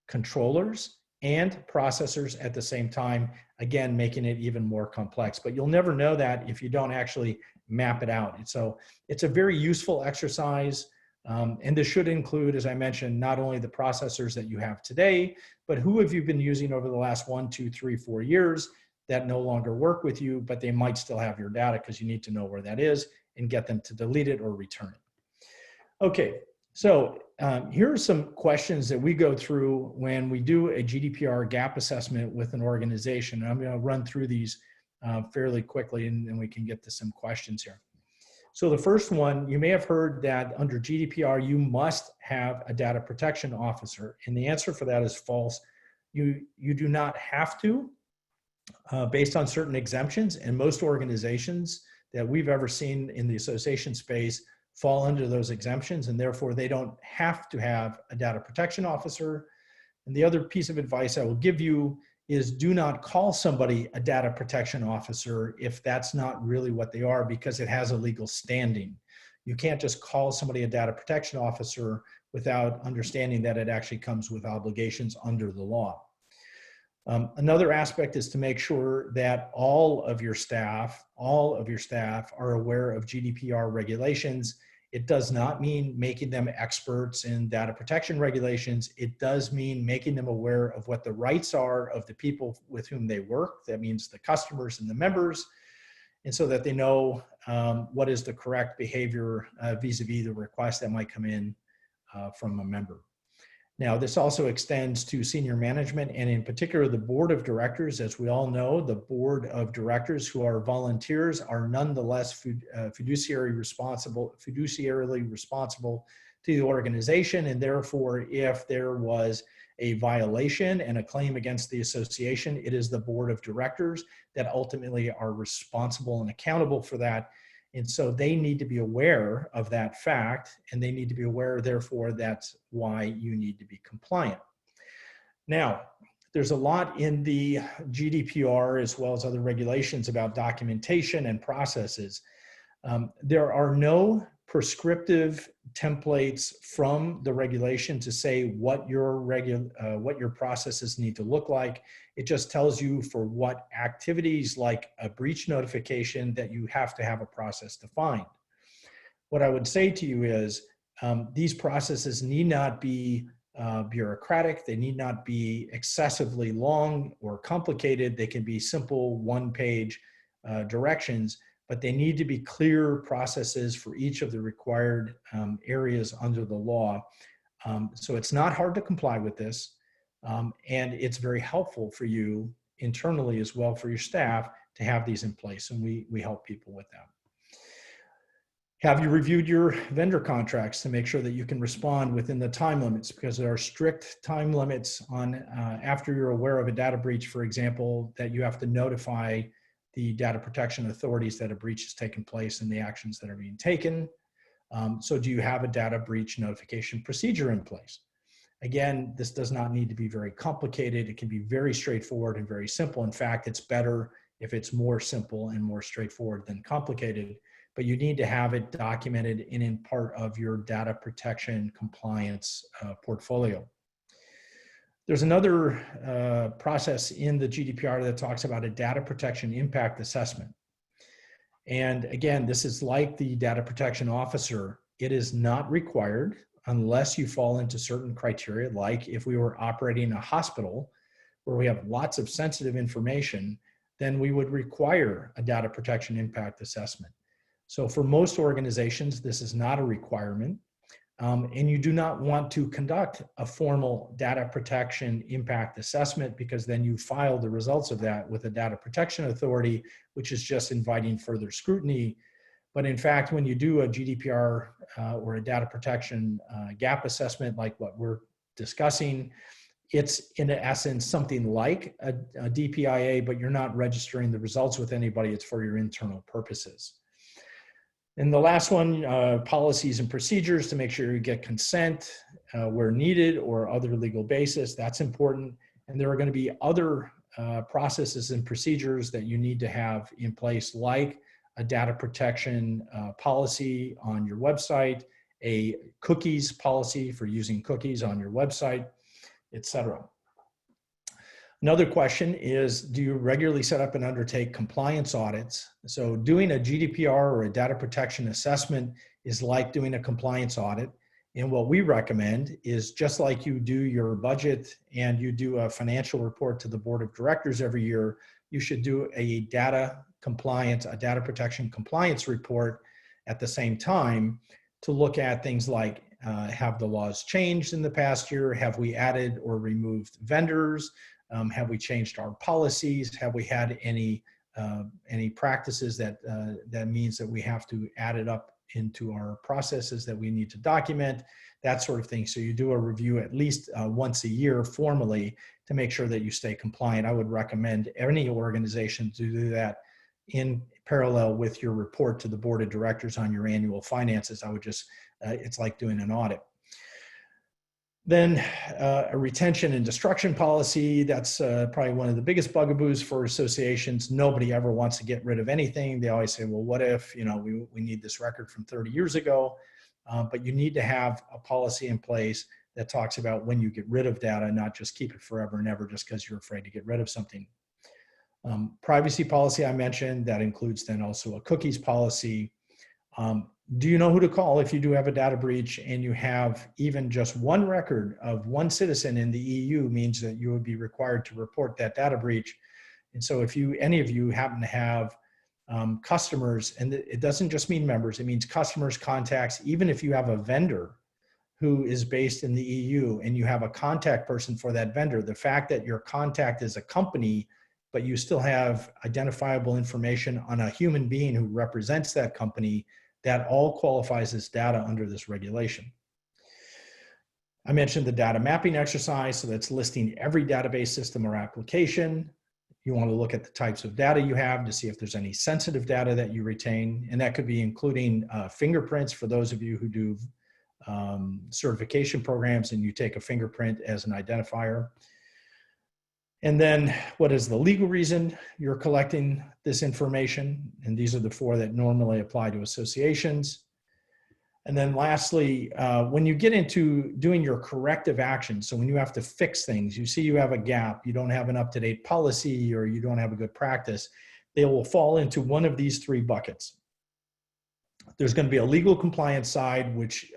controllers and processors at the same time, again, making it even more complex. But you'll never know that if you don't actually map it out. And so it's a very useful exercise. And this should include, as I mentioned, not only the processors that you have today, but who have you been using over the last 1, 2, 3, 4 years that no longer work with you, but they might still have your data, because you need to know where that is and get them to delete it or return it. Okay, so here are some questions that we go through when we do a GDPR gap assessment with an organization. And I'm going to run through these fairly quickly, and then we can get to some questions here. So the first one, you may have heard that under GDPR, you must have a data protection officer. And the answer for that is false. You do not have to, based on certain exemptions. And most organizations that we've ever seen in the association space fall under those exemptions, and therefore they don't have to have a data protection officer. And the other piece of advice I will give you is do not call somebody a data protection officer if that's not really what they are, because it has a legal standing. You can't just call somebody a data protection officer without understanding that it actually comes with obligations under the law. Another aspect is to make sure that all of your staff are aware of GDPR regulations. It does not mean making them experts in data protection regulations. It does mean making them aware of what the rights are of the people with whom they work. That means the customers and the members, and so that they know what is the correct behavior vis-a-vis the request that might come in from a member. Now, this also extends to senior management, and in particular, the board of directors. As we all know, the board of directors, who are volunteers, are nonetheless fiduciarily responsible to the organization. And therefore, if there was a violation and a claim against the association, it is the board of directors that ultimately are responsible and accountable for that. And so they need to be aware of that fact, and they need to be aware, therefore, that's why you need to be compliant. Now, there's a lot in the GDPR as well as other regulations about documentation and processes. There are no prescriptive templates from the regulation to say what your processes need to look like. It just tells you for what activities, like a breach notification, that you have to have a process defined. What I would say to you is these processes need not be bureaucratic. They need not be excessively long or complicated. They can be simple one-page directions, but they need to be clear processes for each of the required areas under the law. So it's not hard to comply with this, and it's very helpful for you internally as well, for your staff, to have these in place, and we help people with that. Have you reviewed your vendor contracts to make sure that you can respond within the time limits? Because there are strict time limits on after you're aware of a data breach, for example, that you have to notify the data protection authorities that a breach has taken place and the actions that are being taken. So do you have a data breach notification procedure in place? Again, this does not need to be very complicated. It can be very straightforward and very simple. In fact, it's better if it's more simple and more straightforward than complicated, but you need to have it documented and in part of your data protection compliance portfolio. There's another process in the GDPR that talks about a data protection impact assessment. And again, this is like the data protection officer. It is not required unless you fall into certain criteria, like if we were operating a hospital where we have lots of sensitive information, then we would require a data protection impact assessment. So for most organizations, this is not a requirement. And you do not want to conduct a formal data protection impact assessment, because then you file the results of that with a data protection authority, which is just inviting further scrutiny. But in fact, when you do a GDPR or a data protection gap assessment like what we're discussing, it's in essence something like a DPIA, but you're not registering the results with anybody. It's for your internal purposes. And the last one, policies and procedures to make sure you get consent where needed or other legal basis. That's important. And there are going to be other processes and procedures that you need to have in place, like a data protection policy on your website, a cookies policy for using cookies on your website, etc. Another question is, do you regularly set up and undertake compliance audits? So doing a GDPR or a data protection assessment is like doing a compliance audit. And what we recommend is, just like you do your budget and you do a financial report to the board of directors every year, you should do a data protection compliance report at the same time to look at things like, have the laws changed in the past year? Have we added or removed vendors? Have we changed our policies? Have we had any practices that means that we have to add it up into our processes that we need to document, that sort of thing. So you do a review at least once a year formally to make sure that you stay compliant. I would recommend any organization to do that in parallel with your report to the board of directors on your annual finances. I would just, it's like doing an audit. Then a retention and destruction policy. That's probably one of the biggest bugaboos for associations. Nobody ever wants to get rid of anything. They always say, well, what if, you know, we need this record from 30 years ago, but you need to have a policy in place that talks about when you get rid of data, not just keep it forever and ever just because you're afraid to get rid of something. Privacy policy I mentioned, that includes then also a cookies policy. Do you know who to call if you do have a data breach and you have even just one record of one citizen in the EU? Means that you would be required to report that data breach. And so if any of you happen to have customers, and it doesn't just mean members, it means customers, contacts, even if you have a vendor who is based in the EU and you have a contact person for that vendor, the fact that your contact is a company, but you still have identifiable information on a human being who represents that company, that all qualifies as data under this regulation. I mentioned the data mapping exercise, so that's listing every database system or application. You want to look at the types of data you have to see if there's any sensitive data that you retain, and that could be including fingerprints for those of you who do certification programs and you take a fingerprint as an identifier. And then what is the legal reason you're collecting this information? And these are the four that normally apply to associations. And then lastly, when you get into doing your corrective actions, so when you have to fix things, you see you have a gap, you don't have an up-to-date policy, or you don't have a good practice, they will fall into one of these three buckets. There's going to be a legal compliance side, which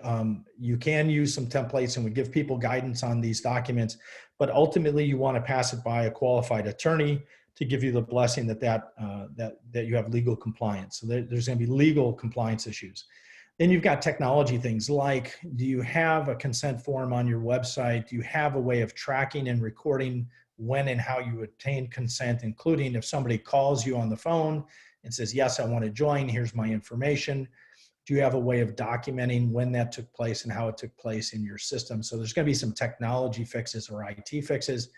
you can use some templates and we give people guidance on these documents, but ultimately you want to pass it by a qualified attorney to give you the blessing that you have legal compliance. So there's going to be legal compliance issues. Then you've got technology things like, do you have a consent form on your website? Do you have a way of tracking and recording when and how you obtain consent, including if somebody calls you on the phone and says, yes, I want to join, here's my information. Do you have a way of documenting when that took place and how it took place in your system? So there's going to be some technology fixes or IT fixes.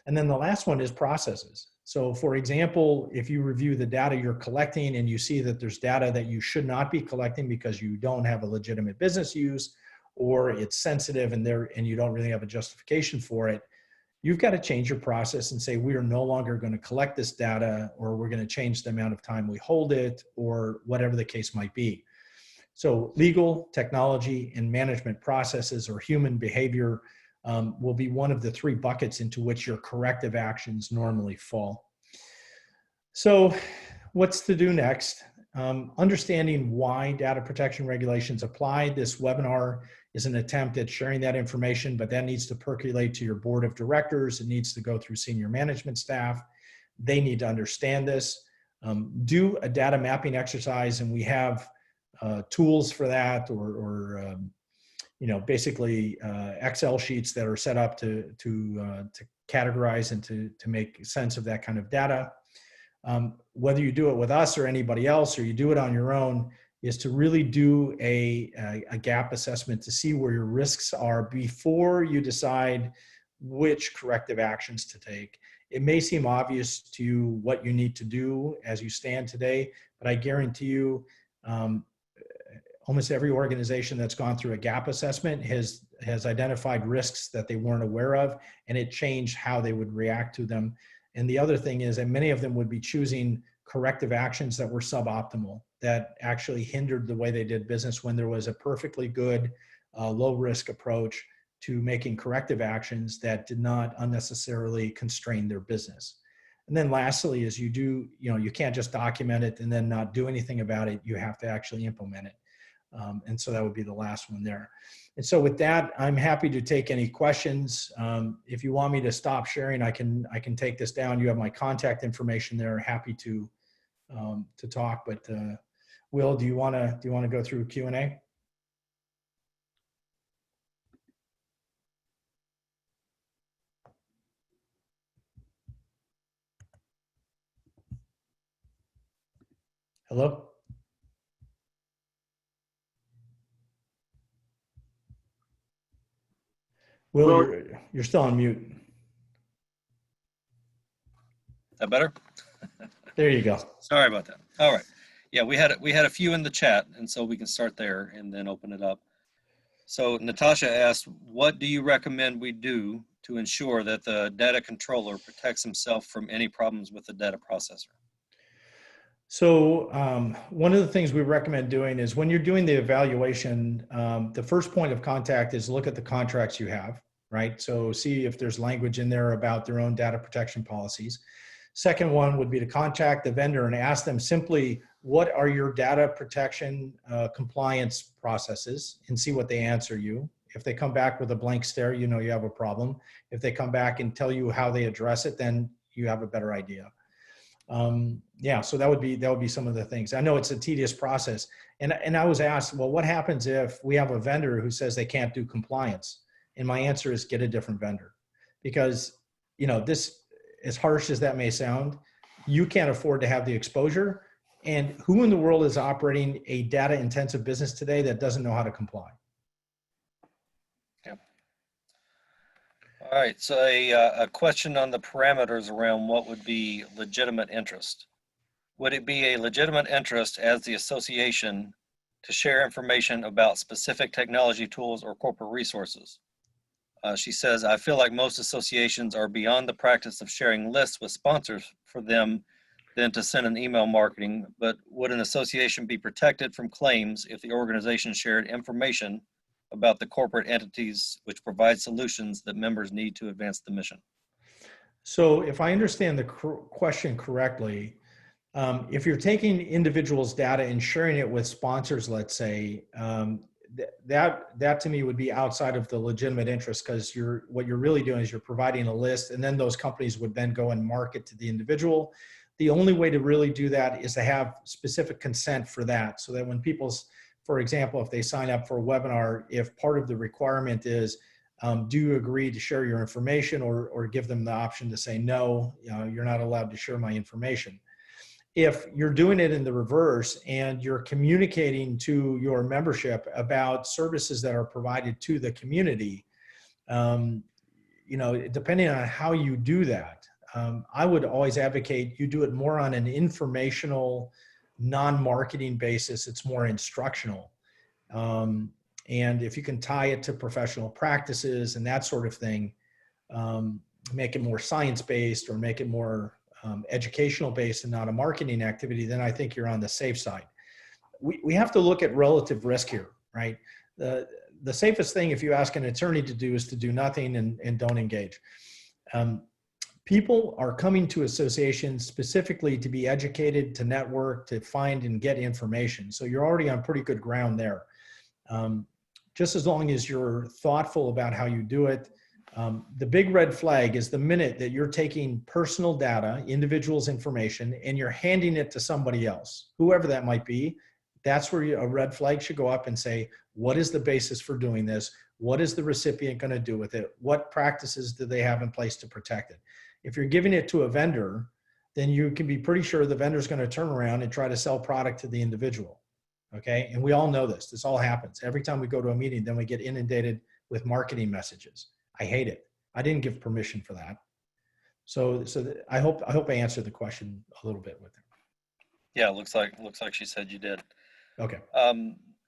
And then the last one is processes. So for example, if you review the data you're collecting and you see that there's data that you should not be collecting because you don't have a legitimate business use, or it's sensitive and you don't really have a justification for it, you've got to change your process and say, we are no longer going to collect this data, or we're going to change the amount of time we hold it, or whatever the case might be. So legal, technology, and management processes or human behavior will be one of the three buckets into which your corrective actions normally fall. So what's to do next? Understanding why data protection regulations apply. This webinar is an attempt at sharing that information, but that needs to percolate to your board of directors. It needs to go through senior management staff. They need to understand this. Do a data mapping exercise, and we have tools for that, or you know, basically Excel sheets that are set up to categorize and to make sense of that kind of data. Whether you do it with us or anybody else, or you do it on your own, is to really do a gap assessment to see where your risks are before you decide which corrective actions to take. It may seem obvious to you what you need to do as you stand today, but I guarantee you, almost every organization that's gone through a gap assessment has identified risks that they weren't aware of, and it changed how they would react to them. And the other thing is that many of them would be choosing corrective actions that were suboptimal, that actually hindered the way they did business, when there was a perfectly good low risk approach to making corrective actions that did not unnecessarily constrain their business. And then lastly is you can't just document it and then not do anything about it. You have to actually implement it. And so that would be the last one there. And so with that, I'm happy to take any questions. If you want me to stop sharing, I can take this down. You have my contact information there. Happy to talk. But Will, do you want to go through Q&A? Hello? Will, you're still on mute. Is that better? There you go. Sorry about that. All right. Yeah, we had a few in the chat, and so we can start there and then open it up. So Natasha asked, what do you recommend we do to ensure that the data controller protects himself from any problems with the data processor? So one of the things we recommend doing is when you're doing the evaluation, the first point of contact is look at the contracts you have, right? So see if there's language in there about their own data protection policies. Second one would be to contact the vendor and ask them simply, what are your data protection compliance processes, and see what they answer you. If they come back with a blank stare, you know you have a problem. If they come back and tell you how they address it, then you have a better idea. Yeah, so that would be some of the things. I know it's a tedious process. And I was asked, well, what happens if we have a vendor who says they can't do compliance? And my answer is get a different vendor. Because, you know, this, as harsh as that may sound, you can't afford to have the exposure. And who in the world is operating a data intensive business today that doesn't know how to comply? Yeah. All right, so a question on the parameters around what would be legitimate interest. Would it be a legitimate interest as the association to share information about specific technology tools or corporate resources? She says, I feel like most associations are beyond the practice of sharing lists with sponsors for them than to send an email marketing, but would an association be protected from claims if the organization shared information about the corporate entities which provide solutions that members need to advance the mission? So if I understand the question correctly, if you're taking individuals' data and sharing it with sponsors, let's say, that to me would be outside of the legitimate interest, because what you're really doing is you're providing a list, and then those companies would then go and market to the individual. The only way to really do that is to have specific consent for that, so that when people, for example, if they sign up for a webinar, if part of the requirement is, do you agree to share your information, or give them the option to say, no, you're not allowed to share my information. If you're doing it in the reverse and you're communicating to your membership about services that are provided to the community, you know, depending on how you do that, I would always advocate you do it more on an informational, non-marketing basis. It's more instructional. And if you can tie it to professional practices and that sort of thing, make it more science-based or make it more educational based and not a marketing activity, then I think you're on the safe side. We have to look at relative risk here, right? The safest thing, if you ask an attorney to do, is to do nothing and don't engage. People are coming to associations specifically to be educated, to network, to find and get information. So you're already on pretty good ground there. Just as long as you're thoughtful about how you do it. The big red flag is the minute that you're taking personal data, individuals' information, and you're handing it to somebody else, whoever that might be. That's where a red flag should go up and say, what is the basis for doing this? What is the recipient going to do with it? What practices do they have in place to protect it? If you're giving it to a vendor, then you can be pretty sure the vendor's going to turn around and try to sell product to the individual. Okay. And we all know this. This all happens. Every time we go to a meeting, then we get inundated with marketing messages. I hate it. I didn't give permission for that. So I hope I answered the question a little bit with it. Yeah, looks like she said you did. Okay.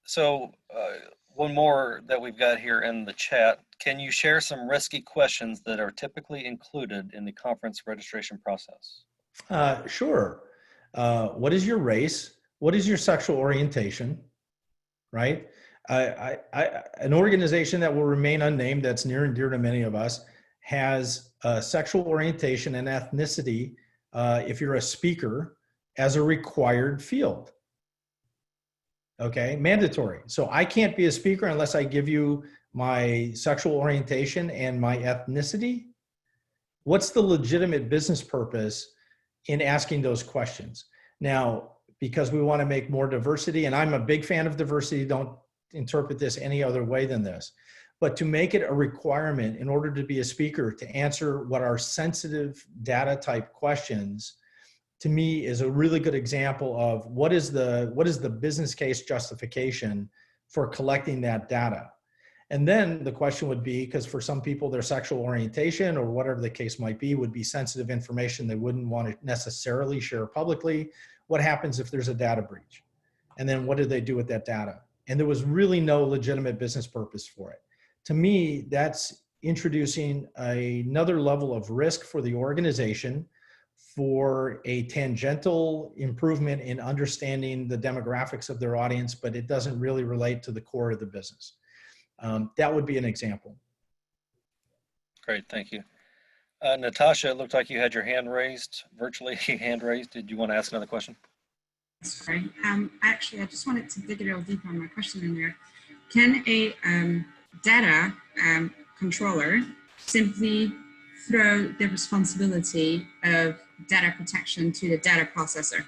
So one more that we've got here in the chat. Can you share some risky questions that are typically included in the conference registration process? Sure. What is your race? What is your sexual orientation? Right? An organization that will remain unnamed, that's near and dear to many of us, has sexual orientation and ethnicity, if you're a speaker, as a required field. Okay, mandatory. So I can't be a speaker unless I give you my sexual orientation and my ethnicity. What's the legitimate business purpose in asking those questions? Now, because we want to make more diversity, and I'm a big fan of diversity, don't interpret this any other way than this, but to make it a requirement in order to be a speaker to answer what are sensitive data type questions, to me is a really good example of what is the business case justification for collecting that data. And then the question would be, because for some people, their sexual orientation or whatever the case might be would be sensitive information they wouldn't want to necessarily share publicly. What happens if there's a data breach? And then what do they do with that data? And there was really no legitimate business purpose for it. To me, that's introducing another level of risk for the organization, for a tangential improvement in understanding the demographics of their audience, but it doesn't really relate to the core of the business. That would be an example. Great, thank you. Natasha, it looked like you had your hand raised, virtually hand raised. Did you want to ask another question? Sorry. Actually, I just wanted to dig a little deeper on my question in there. Can a data controller simply throw the responsibility of data protection to the data processor?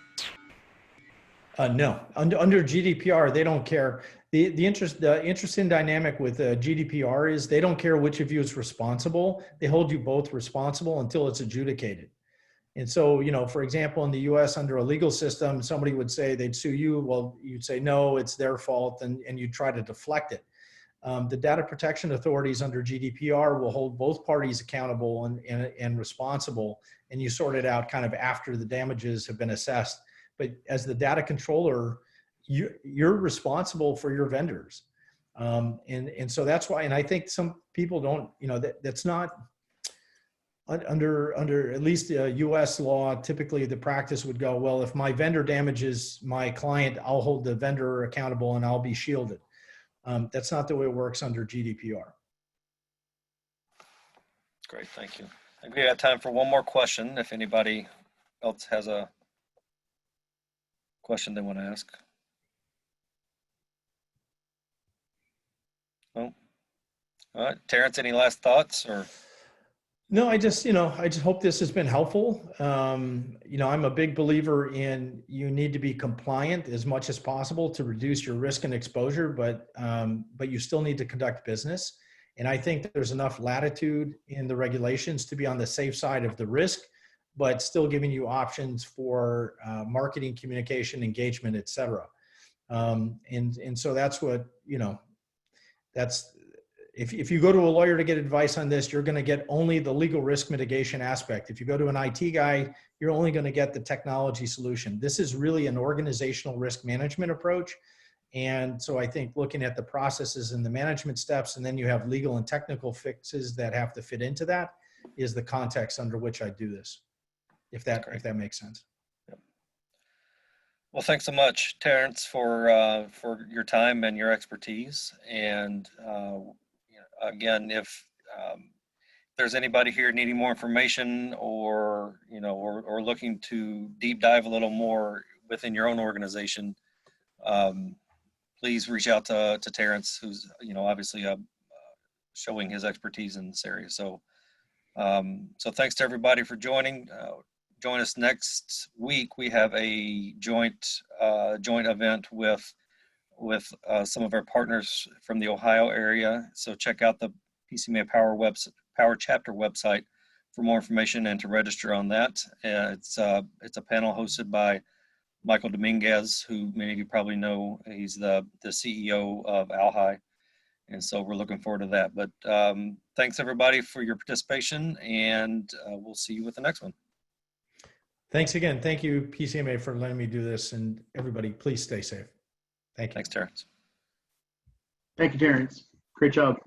No, under GDPR, they don't care. The interesting dynamic with GDPR is they don't care which of you is responsible. They hold you both responsible until it's adjudicated. And so, you know, for example, in the US under a legal system, somebody would say they'd sue you. Well, you'd say, no, it's their fault. And you try to deflect it. The data protection authorities under GDPR will hold both parties accountable and responsible. And you sort it out kind of after the damages have been assessed. But as the data controller, you're responsible for your vendors. And so that's why, and I think some people don't, you know, that's not under at least the US law. Typically the practice would go, well, if my vendor damages my client, I'll hold the vendor accountable and I'll be shielded. That's not the way it works under GDPR. Great, thank you. I think we have time for one more question. If anybody else has a question they want to ask. No? All right, Terrance, any last thoughts or? No, I just hope this has been helpful. You know, I'm a big believer in you need to be compliant as much as possible to reduce your risk and exposure, but you still need to conduct business. And I think there's enough latitude in the regulations to be on the safe side of the risk, but still giving you options for marketing, communication, engagement, et cetera. And so that's what, you know, that's, if you go to a lawyer to get advice on this, you're going to get only the legal risk mitigation aspect. If you go to an IT guy, you're only going to get the technology solution. This is really an organizational risk management approach. And so I think looking at the processes and the management steps, and then you have legal and technical fixes that have to fit into that, is the context under which I do this, if that makes sense. Yep. Well, thanks so much, Terrance, for your time and your expertise. And again, if there's anybody here needing more information or, you know, or looking to deep dive a little more within your own organization, please reach out to Terrance, who's, you know, obviously showing his expertise in this area. So, so thanks to everybody for joining. Join us next week. We have a joint event with some of our partners from the Ohio area. So check out the PCMA Power Chapter website for more information and to register on that. It's a panel hosted by Michael Dominguez, who many of you probably know. He's the CEO of ALHI. And so we're looking forward to that. But thanks everybody for your participation, and we'll see you with the next one. Thanks again. Thank you, PCMA, for letting me do this, and everybody, please stay safe. Thank you. Thanks, Terrance. Thank you, Terrance. Great job.